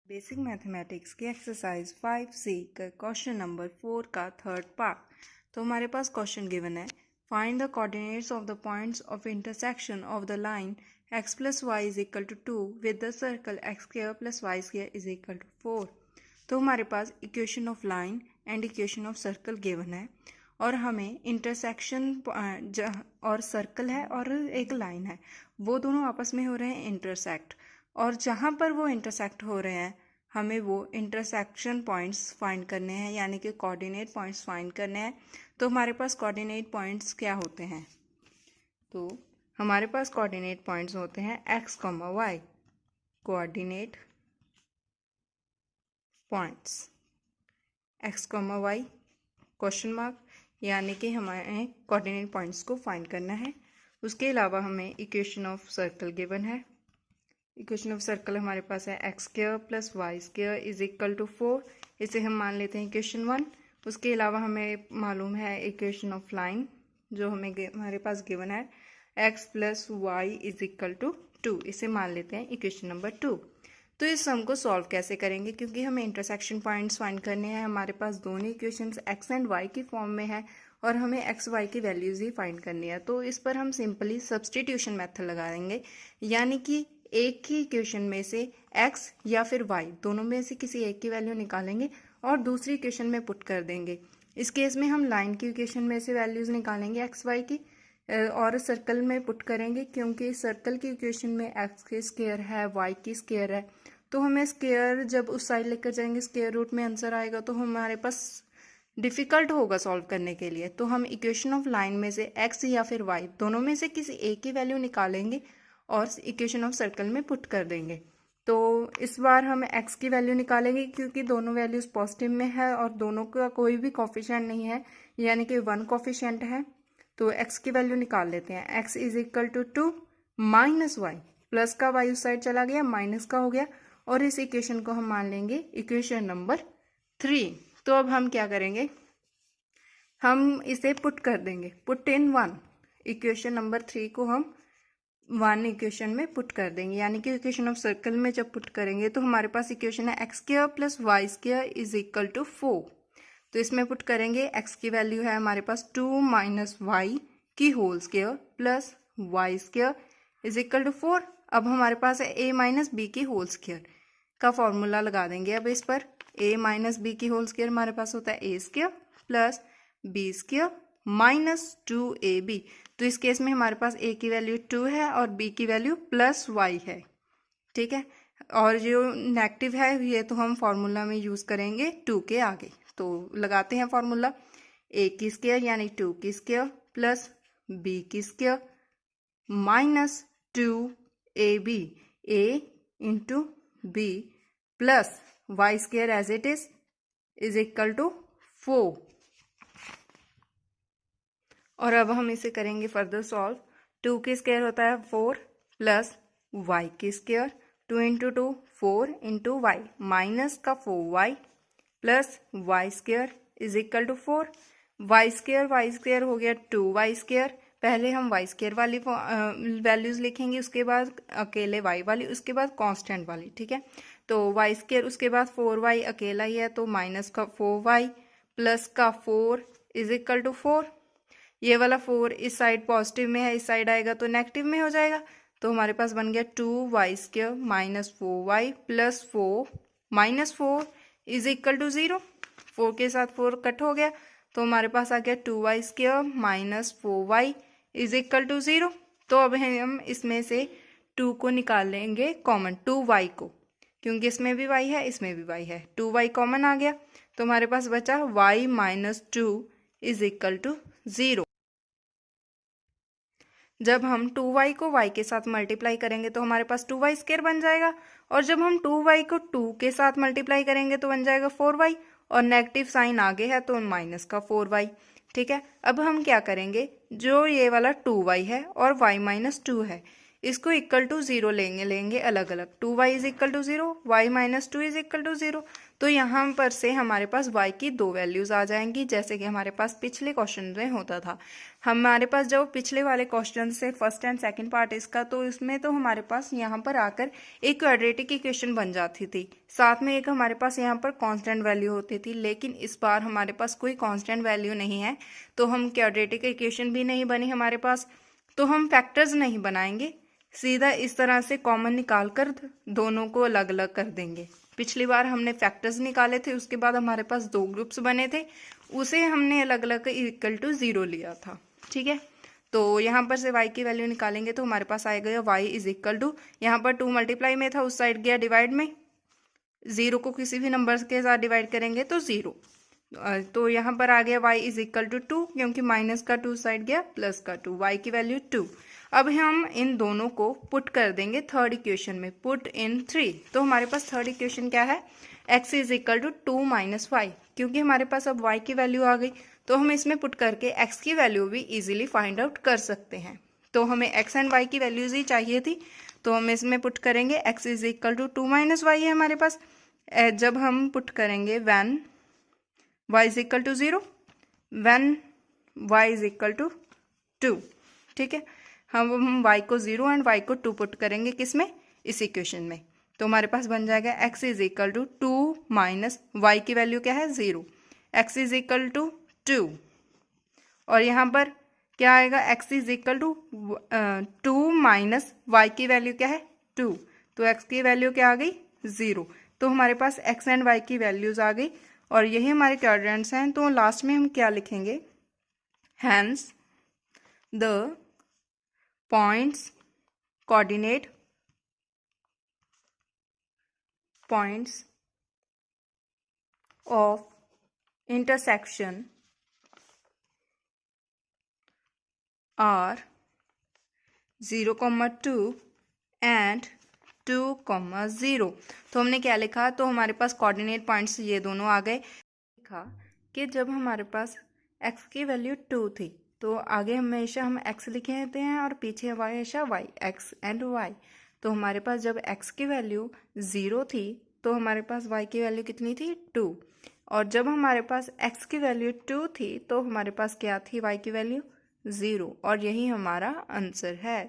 Basic mathematics की exercise 5C का question number 4 का थर्ड पार्ट। तो हमारे पास क्वेश्चन गिवन है, find the coordinates of the points of intersection of the line x plus y is equal to 2 with the circle x square plus y square is equal to 4। तो हमारे पास equation of line and equation of circle given है और हमें intersection और circle है और एक लाइन है, वो दोनों आपस में हो रहे हैं इंटरसेक्ट, और जहाँ पर वो इंटरसेक्ट हो रहे हैं हमें वो इंटरसेक्शन पॉइंट्स फाइंड करने हैं, यानी कि कोऑर्डिनेट पॉइंट्स फाइंड करने हैं। तो हमारे पास कोऑर्डिनेट पॉइंट्स क्या होते हैं? तो हमारे पास कोऑर्डिनेट पॉइंट्स होते हैं x, y। Coordinate points x, y question mark, यानी कि हमें कोऑर्डिनेट पॉइंट्स को फाइंड करना है। उसके अलावा हमें इक्वेशन ऑफ सर्कल गिवन है। इक्वेशन ऑफ सर्कल हमारे पास है x square plus y square is equal to 4। इसे हम मान लेते हैं इक्वेशन 1। उसके अलावा हमें मालूम है इक्वेशन ऑफ लाइन, जो हमारे पास गिवन है x plus y is equal to 2। इसे मान लेते हैं इक्वेशन नंबर 2। तो इस सम को सॉल्व कैसे करेंगे? क्योंकि हमें इंटरसेक्शन पॉइंट्स फाइंड करने हैं, हमारे पास दोनों इक्वेशंस x एंड y की फॉर्म में है और हमें x y की वैल्यूज़ ही फाइंड करनी है। तो इस पर हम सिंपली सब्सटीट्यूशन मेथड लगाएंगे, यानी कि एक ही इक्वेशन में से x या फिर y दोनों में से किसी एक की वैल्यू निकालेंगे और दूसरी इक्वेशन में पुट कर देंगे। इस केस में हम लाइन की इक्वेशन में से वैल्यूज़ निकालेंगे x y की और सर्कल में पुट करेंगे, क्योंकि सर्कल की इक्वेशन में x की स्क्वायर है, y की स्क्वायर है। तो हमें स्क्वायर जब उस साइड लेकर जाएंगे स्क्वायर रूट में आंसर आएगा, तो हमारे पास डिफ़िकल्ट होगा सॉल्व करने के लिए। तो हम इक्वेशन ऑफ लाइन में से x या फिर y दोनों में से किसी एक की वैल्यू निकालेंगे और इक्वेशन ऑफ सर्कल में पुट कर देंगे। तो इस बार हम x की वैल्यू निकालेंगे, क्योंकि दोनों वैल्यूज़ पॉजिटिव में है और दोनों का कोई भी कोफिशिएंट नहीं है, यानी कि 1 कोफिशिएंट है। तो x की वैल्यू निकाल लेते हैं। x is equal to 2 minus y, plus का y उस साइड चला गया, माइनस का हो गया, और इस इक्वेशन को हम मान लेंगे इक्वेशन नंबर 3। तो अब हम क्या करेंगे, हम इसे पुट कर देंगे, पुट इन 1। इक्वेशन नंबर 3 को हम 1 इक्वेशन में पुट कर देंगे, यानी कि इक्वेशन ऑफ सर्कल में जब पुट करेंगे तो हमारे पास इक्वेशन है x square plus y square is equal to 4। तो इसमें पुट करेंगे, x की वैल्यू है हमारे पास 2 माइनस वाई की whole square plus y square is equal to 4। अब हमारे पास है a माइनस बी की होल स्क्वायर का फॉर्मूला लगा देंगे। अब इस पर a माइनस बी की होल स्क्वायर हमारे पास होता है a square plus b square minus 2ab। तो इस केस में हमारे पास a की वैल्यू 2 है और b की वैल्यू प्लस y है, ठीक है। और जो नेगेटिव है ये तो हम फार्मूला में यूज़ करेंगे 2 के आगे। तो लगाते हैं फार्मूला, a की स्क्वायर यानी 2 की स्क्वायर प्लस b की square minus 2ab, a into b plus y square as it is equal to 4। और अब हम इसे करेंगे फर्दर सॉल्व। 2 की स्क्वायर होता है 4 प्लस वाई की square, 2 into 2 4 into y minus का 4y plus y square is equal to 4। Y square हो गया 2y स्क्वायर। पहले हम वाई स्क्वायर वाली वैल्यूज़ लिखेंगे, उसके बाद अकेले y वाली, उसके बाद कांस्टेंट वाली, ठीक है। तो वाई स्क्वायर, उसके बाद 4y अकेला ही है तो माइनस का 4y प्लस का 4 इज इक्वल टू 4। ये वाला 4 इस साइड पॉजिटिव में है, इस साइड आएगा तो नेगेटिव में हो जाएगा। तो हमारे पास बन गया 2y square minus 4y plus 4 minus 4 is equal to 0। 4 के साथ 4 कट हो गया तो हमारे पास आ गया 2y square minus 4y is equal to 0। तो अब हम इसमें से 2 को निकालेंगे कॉमन, 2y को, क्योंकि इसमें भी y है इसमें भी y है। 2y कॉमन आ गया तो हमारे पास बचा y minus 2 is equal to 0। जब हम 2y को y के साथ मल्टीप्लाई करेंगे तो हमारे पास 2y स्क्वायर बन जाएगा, और जब हम 2y को 2 के साथ मल्टीप्लाई करेंगे तो बन जाएगा 4y, और नेगेटिव साइन आगे है तो माइनस का 4y, ठीक है। अब हम क्या करेंगे, जो ये वाला 2y है और y माइनस 2 है, इसको इक्वल टू 0 लेंगे अलग अलग। 2y is equal to 0, y minus 2 is equal to 0। तो यहाँ पर से हमारे पास y की 2 वैल्यूज़ आ जाएंगी, जैसे कि हमारे पास पिछले क्वेश्चन में होता था। हमारे पास जब पिछले वाले क्वेश्चन से फर्स्ट एंड सेकंड पार्ट इसका, तो इसमें तो हमारे पास यहाँ पर आकर एक क्वाड्रेटिक इक्वेशन बन जाती थी, साथ में एक हमारे पास यहाँ पर कांस्टेंट वैल्यू होती थी। लेकिन इस बार हमारे पास कोई कांस्टेंट वैल्यू नहीं है, तो हम क्वाड्रेटिक इक्वेशन भी नहीं बनी हमारे पास, तो हम फैक्टर्स नहीं बनाएंगे, सीधा इस तरह से कॉमन निकाल कर दोनों को अलग अलग कर देंगे। पिछली बार हमने फैक्टर्स निकाले थे, उसके बाद हमारे पास 2 ग्रुप्स बने थे, उसे हमने अलग अलग इक्वल टू 0 लिया था। ठीक है, तो यहाँ पर से y की वैल्यू निकालेंगे तो हमारे पास आएगा y इज इक्वल टू, यहाँ पर 2 मल्टीप्लाई में था, उस साइड गया डिवाइड में, 0 को किसी भी नंबर के साथ डिवाइड करेंगे तो 0, तो यहाँ पर आ गया y इज इक्वल टू 2, क्योंकि माइनस का 2 साइड गया प्लस का 2, y की वैल्यू 2। अब हम इन दोनों को पुट कर देंगे थर्ड इक्वेशन में, पुट इन 3। तो हमारे पास थर्ड इक्वेशन क्या है, x is equal to 2 minus y, क्योंकि हमारे पास अब y की वैल्यू आ गई, तो हम इसमें पुट करके x की वैल्यू भी इजीली फाइंड आउट कर सकते हैं। तो हमें x एंड y की वैल्यूज ही चाहिए थी, तो हम इसमें पुट करेंगे x is equal to 2 minus y है हमारे पास। जब हम पुट करेंगे when y is equal to 0, when y is equal to 2, ठीक है, हम y को 0 एंड y को 2 पुट करेंगे किसमें, इस इक्वेशन में, तो हमारे पास बन जाएगा x is equal to 2 minus y की वैल्यू क्या है 0, x इज इक्वल टू 2, और यहाँ पर क्या आएगा, x is equal to 2 minus y की वैल्यू क्या है 2, तो x की वैल्यू क्या आ गई 0। तो हमारे पास x एंड y की वैल्यूज आ गई, और यही हमारे क्वाड्रेंट्स हैं। तो लास्ट में हम क्या लिखेंगे, hence the points coordinate points of intersection are 0,2 and 2,0। तो हमने क्या लिखा, तो हमारे पास कोऑर्डिनेट पॉइंट्स ये दोनों आ गए। लिखा कि जब हमारे पास x की वैल्यू 2 थी, तो आगे हमेशा हम x लिखे देते हैं और पीछे हमेशा y, x एंड y। तो हमारे पास जब x की वैल्यू 0 थी, तो हमारे पास y की वैल्यू कितनी थी 2, और जब हमारे पास x की वैल्यू 2 थी, तो हमारे पास क्या थी y की वैल्यू 0, और यही हमारा आंसर है।